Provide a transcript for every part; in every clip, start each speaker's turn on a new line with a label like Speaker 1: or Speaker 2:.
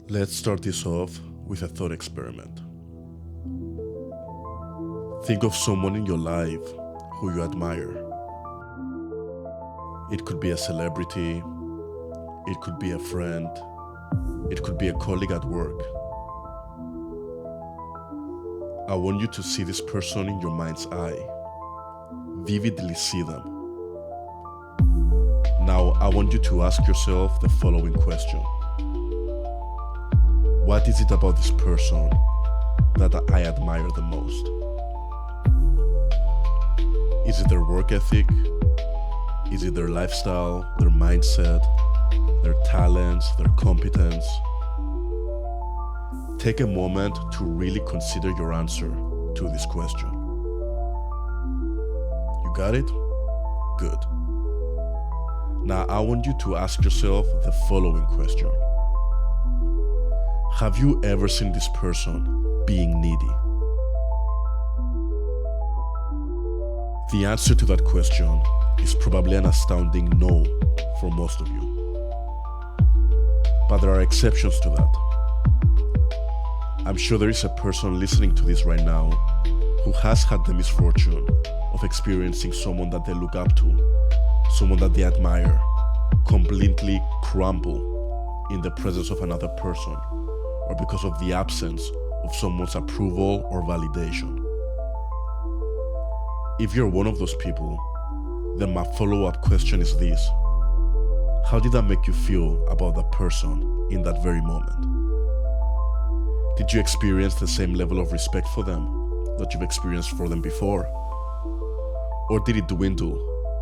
Speaker 1: Let's start this off with a thought experiment. Think of someone in your life who you admire. It could be a celebrity, it could be a friend, it could be a colleague at work. I want you to see this person in your mind's eye. Vividly see them. Now I want you to ask yourself the following question. What is it about this person that I admire the most? Is it their work ethic? Is it their lifestyle, their mindset, their talents, their competence? Take a moment to really consider your answer to this question. You got it? Good. Now I want you to ask yourself the following question. Have you ever seen this person being needy? The answer to that question is probably an astounding no for most of you. But there are exceptions to that. I'm sure there is a person listening to this right now who has had the misfortune of experiencing someone that they look up to, someone that they admire, completely crumble in the presence of another person, or because of the absence of someone's approval or validation. If you're one of those people, then my follow-up question is this. How did that make you feel about that person in that very moment? Did you experience the same level of respect for them that you've experienced for them before? Or did it dwindle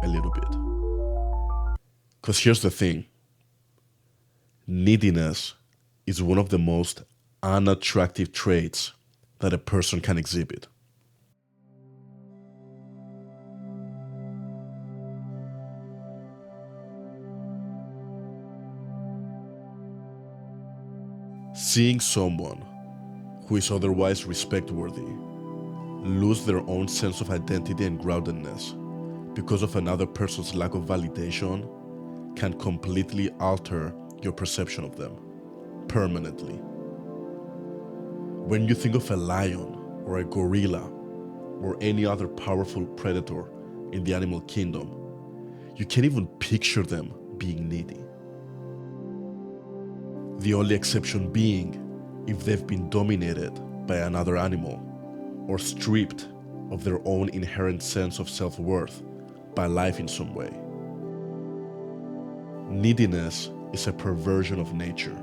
Speaker 1: a little bit? Because here's the thing. Neediness is one of the most unattractive traits that a person can exhibit. Seeing someone who is otherwise respect-worthy lose their own sense of identity and groundedness because of another person's lack of validation can completely alter your perception of them permanently. When you think of a lion or a gorilla or any other powerful predator in the animal kingdom, you can't even picture them being needy. The only exception being if they've been dominated by another animal or stripped of their own inherent sense of self-worth by life in some way. Neediness is a perversion of nature,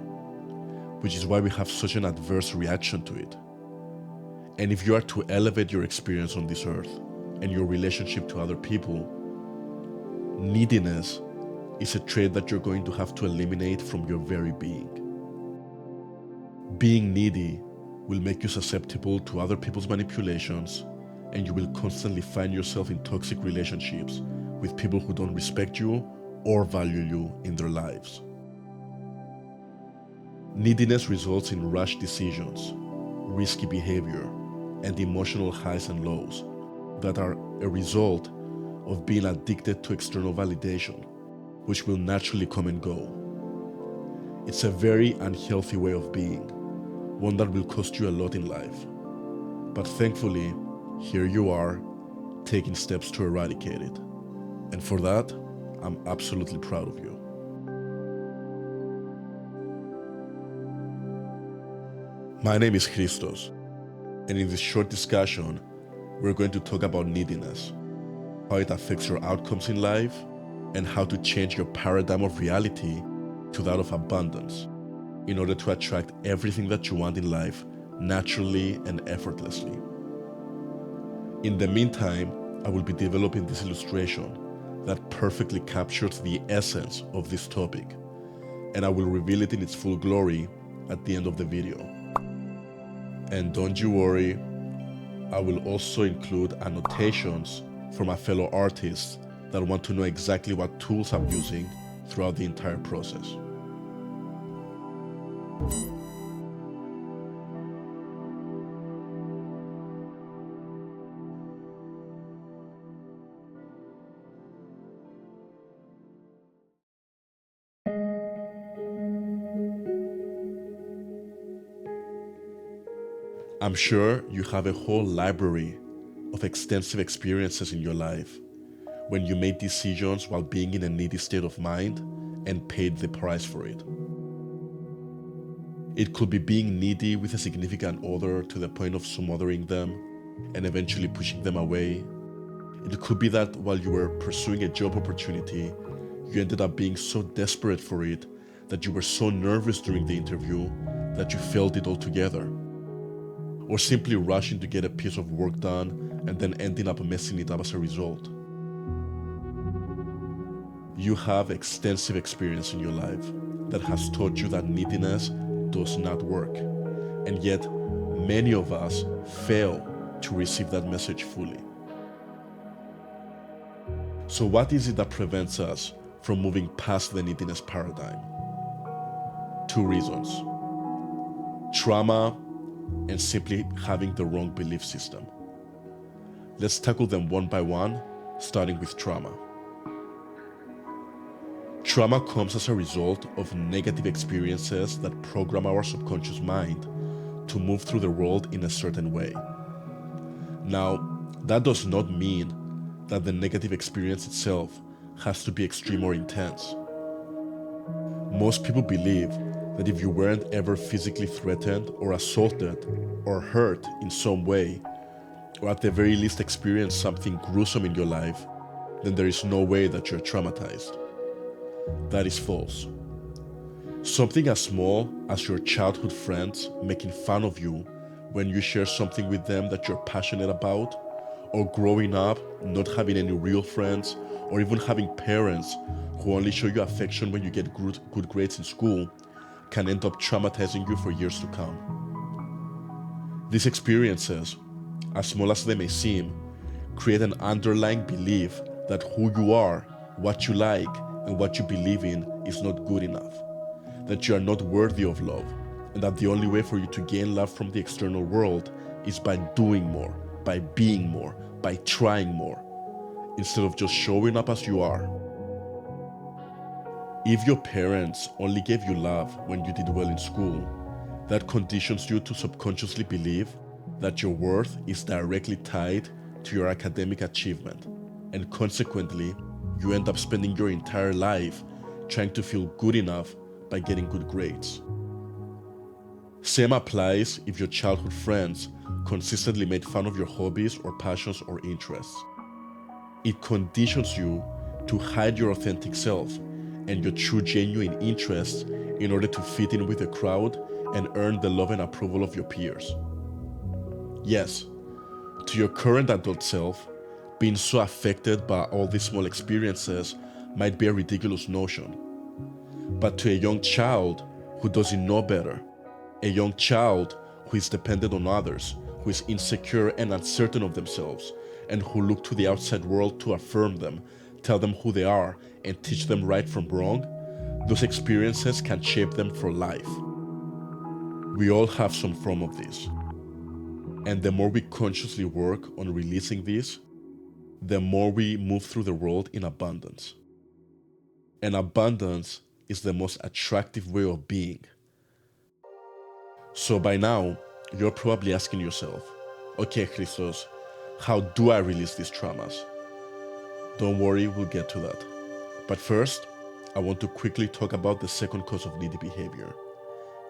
Speaker 1: which is why we have such an adverse reaction to it. And if you are to elevate your experience on this earth and your relationship to other people, neediness is a trait that you're going to have to eliminate from your very being. Being needy will make you susceptible to other people's manipulations, and you will constantly find yourself in toxic relationships with people who don't respect you or value you in their lives. Neediness results in rash decisions, risky behavior, and emotional highs and lows that are a result of being addicted to external validation, which will naturally come and go. It's a very unhealthy way of being, one that will cost you a lot in life. But thankfully, here you are, taking steps to eradicate it. And for that, I'm absolutely proud of you. My name is Christos, and in this short discussion, we're going to talk about neediness, how it affects your outcomes in life, and how to change your paradigm of reality to that of abundance in order to attract everything that you want in life naturally and effortlessly. In the meantime, I will be developing this illustration that perfectly captures the essence of this topic, and I will reveal it in its full glory at the end of the video. And don't you worry, I will also include annotations from my fellow artists that want to know exactly what tools I'm using throughout the entire process. I'm sure you have a whole library of extensive experiences in your life when you made decisions while being in a needy state of mind and paid the price for it. It could be being needy with a significant other to the point of smothering them and eventually pushing them away. It could be that while you were pursuing a job opportunity, you ended up being so desperate for it that you were so nervous during the interview that you failed it altogether. Or simply rushing to get a piece of work done and then ending up messing it up as a result. You have extensive experience in your life that has taught you that neediness does not work, and yet many of us fail to receive that message fully. So what is it that prevents us from moving past the neediness paradigm? Two reasons: trauma and simply having the wrong belief system. Let's tackle them one by one, starting with trauma. Trauma comes as a result of negative experiences that program our subconscious mind to move through the world in a certain way. Now, that does not mean that the negative experience itself has to be extreme or intense. Most people believe that if you weren't ever physically threatened or assaulted or hurt in some way, or at the very least experienced something gruesome in your life, then there is no way that you're traumatized. That is false. Something as small as your childhood friends making fun of you when you share something with them that you're passionate about, or growing up not having any real friends, or even having parents who only show you affection when you get good grades in school, can end up traumatizing you for years to come. These experiences, as small as they may seem, create an underlying belief that who you are, what you like, and what you believe in is not good enough, that you are not worthy of love, and that the only way for you to gain love from the external world is by doing more, by being more, by trying more, instead of just showing up as you are. If your parents only gave you love when you did well in school, that conditions you to subconsciously believe that your worth is directly tied to your academic achievement, and consequently, you end up spending your entire life trying to feel good enough by getting good grades. Same applies if your childhood friends consistently made fun of your hobbies or passions or interests. It conditions you to hide your authentic self and your true genuine interests in order to fit in with the crowd and earn the love and approval of your peers. Yes, to your current adult self, being so affected by all these small experiences might be a ridiculous notion. But to a young child who doesn't know better, a young child who is dependent on others, who is insecure and uncertain of themselves, and who look to the outside world to affirm them, tell them who they are, and teach them right from wrong, those experiences can shape them for life. We all have some form of this. And the more we consciously work on releasing this, the more we move through the world in abundance. And abundance is the most attractive way of being. So by now, you're probably asking yourself, okay, Christos, how do I release these traumas? Don't worry, we'll get to that. But first, I want to quickly talk about the second cause of needy behavior,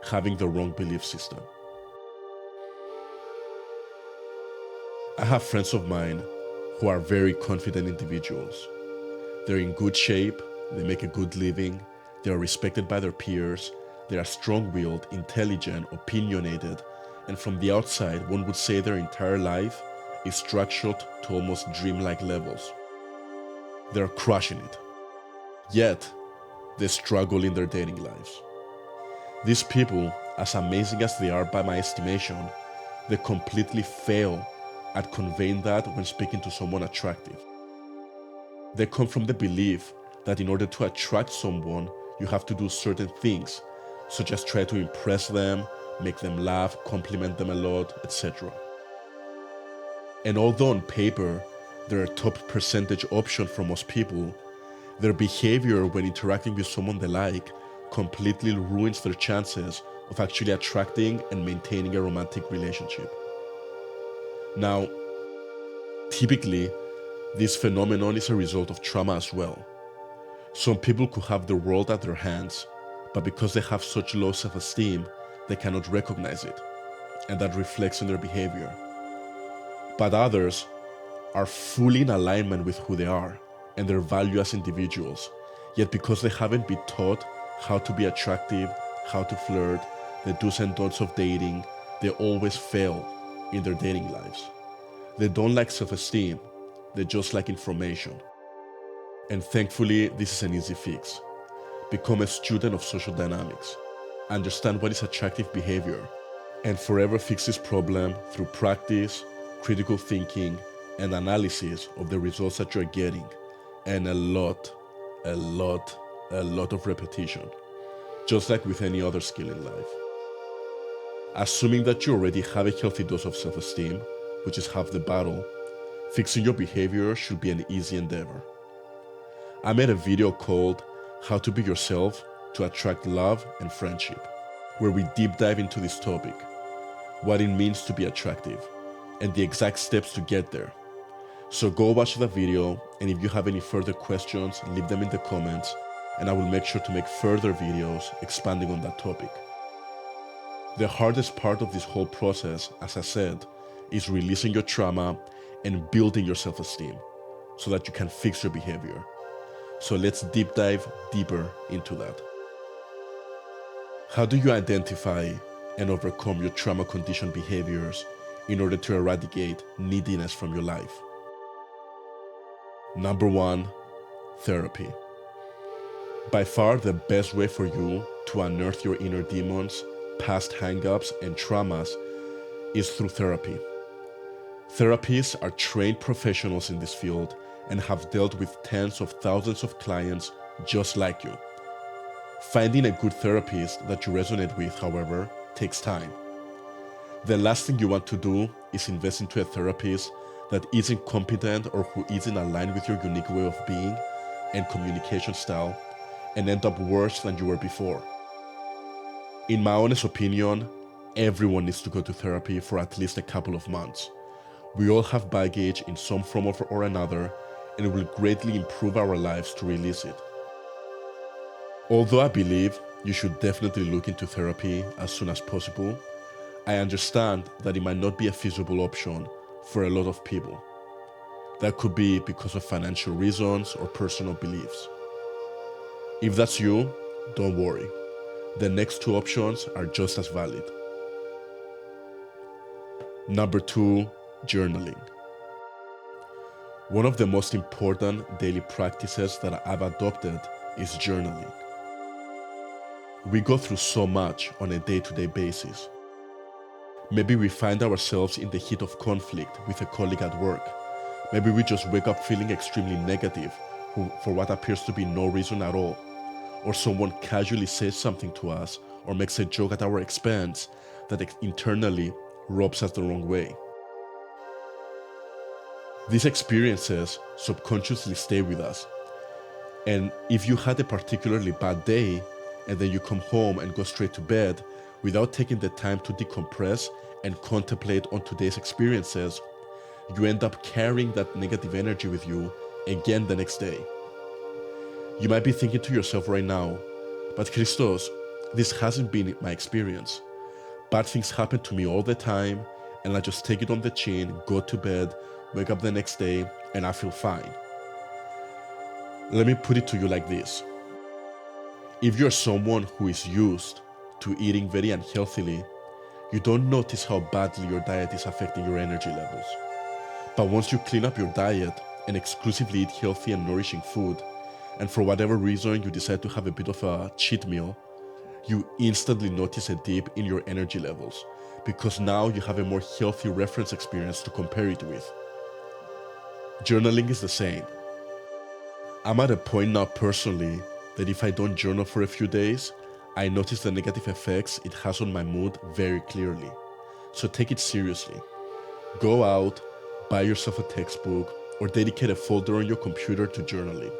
Speaker 1: having the wrong belief system. I have friends of mine who are very confident individuals. They're in good shape, they make a good living, they are respected by their peers, they are strong-willed, intelligent, opinionated, and from the outside, one would say their entire life is structured to almost dreamlike levels. They're crushing it. Yet, they struggle in their dating lives. These people, as amazing as they are by my estimation, they completely fail at conveying that when speaking to someone attractive. They come from the belief that in order to attract someone, you have to do certain things, such as try to impress them, make them laugh, compliment them a lot, etc. And although on paper, they're a top percentage option for most people, their behavior when interacting with someone they like completely ruins their chances of actually attracting and maintaining a romantic relationship. Now, typically, this phenomenon is a result of trauma as well. Some people could have the world at their hands, but because they have such low self-esteem, they cannot recognize it, and that reflects in their behavior. But others are fully in alignment with who they are and their value as individuals, yet because they haven't been taught how to be attractive, how to flirt, the do's and don'ts of dating, they always fail in their dating lives. They don't lack self-esteem, they just lack information. And thankfully, this is an easy fix. Become a student of social dynamics. Understand what is attractive behavior, and forever fix this problem through practice, critical thinking, and analysis of the results that you're getting, and a lot of repetition, just like with any other skill in life. Assuming that you already have a healthy dose of self-esteem, which is half the battle, fixing your behavior should be an easy endeavor. I made a video called How to Be Yourself to Attract Love and Friendship, where we deep dive into this topic, what it means to be attractive, and the exact steps to get there. So go watch the video, and if you have any further questions, leave them in the comments, and I will make sure to make further videos expanding on that topic. The hardest part of this whole process, as I said, is releasing your trauma and building your self-esteem so that you can fix your behavior. So let's deep dive deeper into that. How do you identify and overcome your trauma-conditioned behaviors in order to eradicate neediness from your life? Number 1, therapy. By far the best way for you to unearth your inner demons, past hang-ups, and traumas is through therapy. Therapists are trained professionals in this field and have dealt with tens of thousands of clients just like you. Finding a good therapist that you resonate with, however, takes time. The last thing you want to do is invest into a therapist that isn't competent or who isn't aligned with your unique way of being and communication style and end up worse than you were before. In my honest opinion, everyone needs to go to therapy for at least a couple of months. We all have baggage in some form or another, and it will greatly improve our lives to release it. Although I believe you should definitely look into therapy as soon as possible, I understand that it might not be a feasible option for a lot of people. That could be because of financial reasons or personal beliefs. If that's you, don't worry. The next 2 options are just as valid. Number 2, journaling. One of the most important daily practices that I've adopted is journaling. We go through so much on a day-to-day basis. Maybe we find ourselves in the heat of conflict with a colleague at work. Maybe we just wake up feeling extremely negative for what appears to be no reason at all. Or someone casually says something to us or makes a joke at our expense that internally rubs us the wrong way. These experiences subconsciously stay with us. And if you had a particularly bad day and then you come home and go straight to bed without taking the time to decompress and contemplate on today's experiences, you end up carrying that negative energy with you again the next day. You might be thinking to yourself right now, but Christos, this hasn't been my experience. Bad things happen to me all the time, and I just take it on the chin, go to bed, wake up the next day, and I feel fine. Let me put it to you like this. If you're someone who is used to eating very unhealthily, you don't notice how badly your diet is affecting your energy levels. But once you clean up your diet and exclusively eat healthy and nourishing food, and for whatever reason you decide to have a bit of a cheat meal, you instantly notice a dip in your energy levels because now you have a more healthy reference experience to compare it with. Journaling is the same. I'm at a point now personally that if I don't journal for a few days, I notice the negative effects it has on my mood very clearly. So take it seriously. Go out, buy yourself a textbook, or dedicate a folder on your computer to journaling.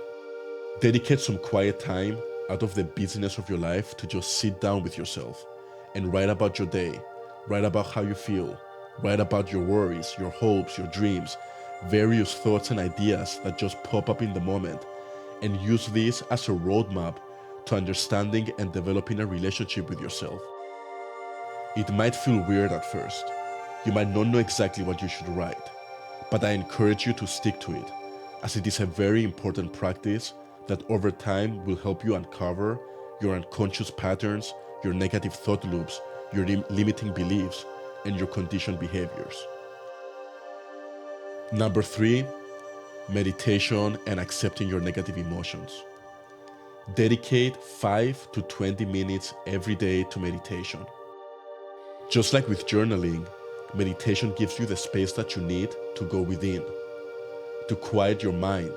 Speaker 1: Dedicate some quiet time out of the busyness of your life to just sit down with yourself and write about your day, write about how you feel, Write about your worries, your hopes, your dreams, various thoughts and ideas that just pop up in the moment, and use this as a roadmap to understanding and developing a relationship with yourself. It might feel weird at first. You might not know exactly what you should write, but I encourage you to stick to it, as it is a very important practice that over time will help you uncover your unconscious patterns, your negative thought loops, your limiting beliefs, and your conditioned behaviors. Number 3, meditation and accepting your negative emotions. Dedicate 5 to 20 minutes every day to meditation. Just like with journaling, meditation gives you the space that you need to go within, to quiet your mind,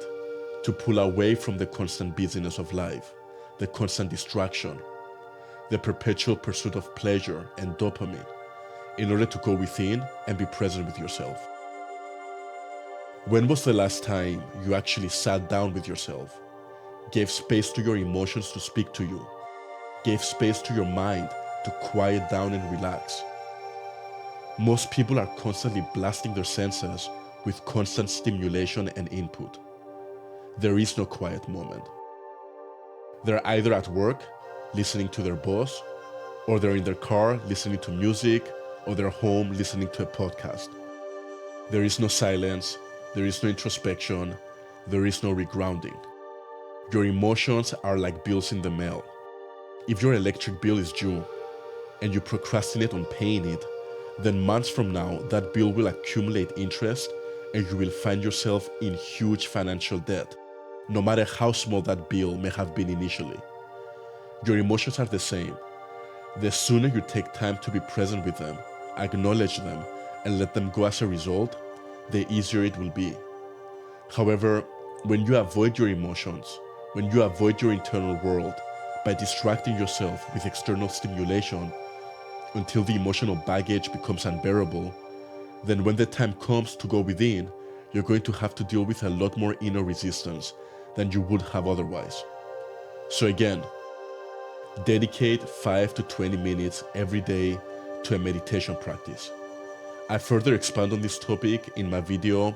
Speaker 1: to pull away from the constant busyness of life, the constant distraction, the perpetual pursuit of pleasure and dopamine, in order to go within and be present with yourself. When was the last time you actually sat down with yourself, gave space to your emotions to speak to you, gave space to your mind to quiet down and relax? Most people are constantly blasting their senses with constant stimulation and input. There is no quiet moment. They're either at work, listening to their boss, or they're in their car listening to music, or they're home listening to a podcast. There is no silence, there is no introspection, there is no regrounding. Your emotions are like bills in the mail. If your electric bill is due and you procrastinate on paying it, then months from now that bill will accumulate interest and you will find yourself in huge financial debt, no matter how small that bill may have been initially. Your emotions are the same. The sooner you take time to be present with them, acknowledge them, and let them go as a result, the easier it will be. However, when you avoid your emotions, when you avoid your internal world by distracting yourself with external stimulation until the emotional baggage becomes unbearable, then when the time comes to go within, you're going to have to deal with a lot more inner resistance than you would have otherwise. So again, dedicate 5 to 20 minutes every day to a meditation practice. I further expand on this topic in my video,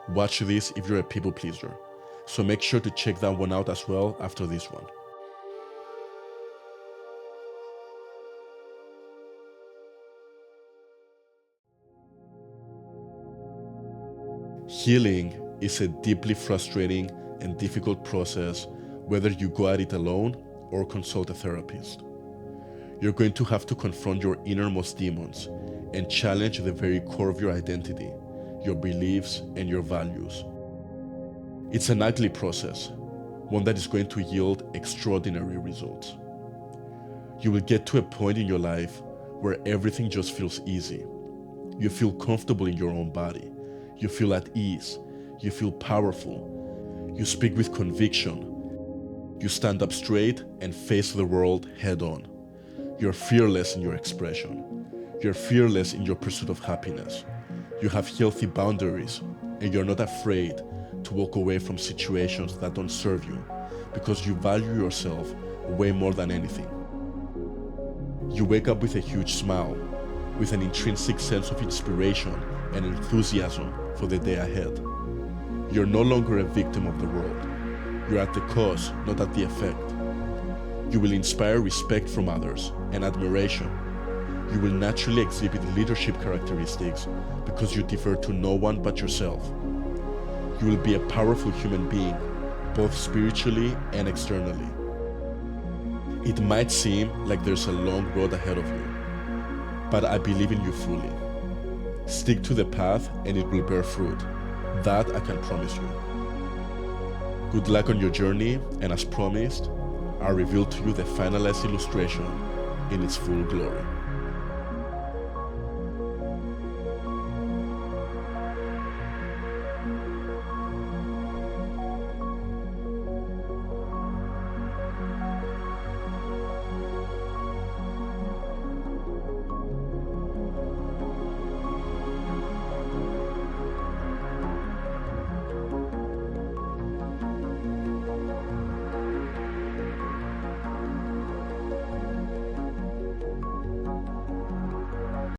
Speaker 1: Watch This If You're a People Pleaser. So make sure to check that one out as well after this one. Healing is a deeply frustrating and difficult process, whether you go at it alone or consult a therapist. You're going to have to confront your innermost demons and challenge the very core of your identity, your beliefs, and your values. It's an ugly process, one that is going to yield extraordinary results. You will get to a point in your life where everything just feels easy. You feel comfortable in your own body. You feel at ease. You feel powerful. You speak with conviction. You stand up straight and face the world head on. You're fearless in your expression. You're fearless in your pursuit of happiness. You have healthy boundaries, and you're not afraid to walk away from situations that don't serve you because you value yourself way more than anything. You wake up with a huge smile, with an intrinsic sense of inspiration and enthusiasm for the day ahead. You're no longer a victim of the world. You're at the cause, not at the effect. You will inspire respect from others and admiration. You will naturally exhibit leadership characteristics because you defer to no one but yourself. You will be a powerful human being, both spiritually and externally. It might seem like there's a long road ahead of you, but I believe in you fully. Stick to the path and it will bear fruit. That I can promise you. Good luck on your journey, and as promised, I'll reveal to you the finalized illustration in its full glory.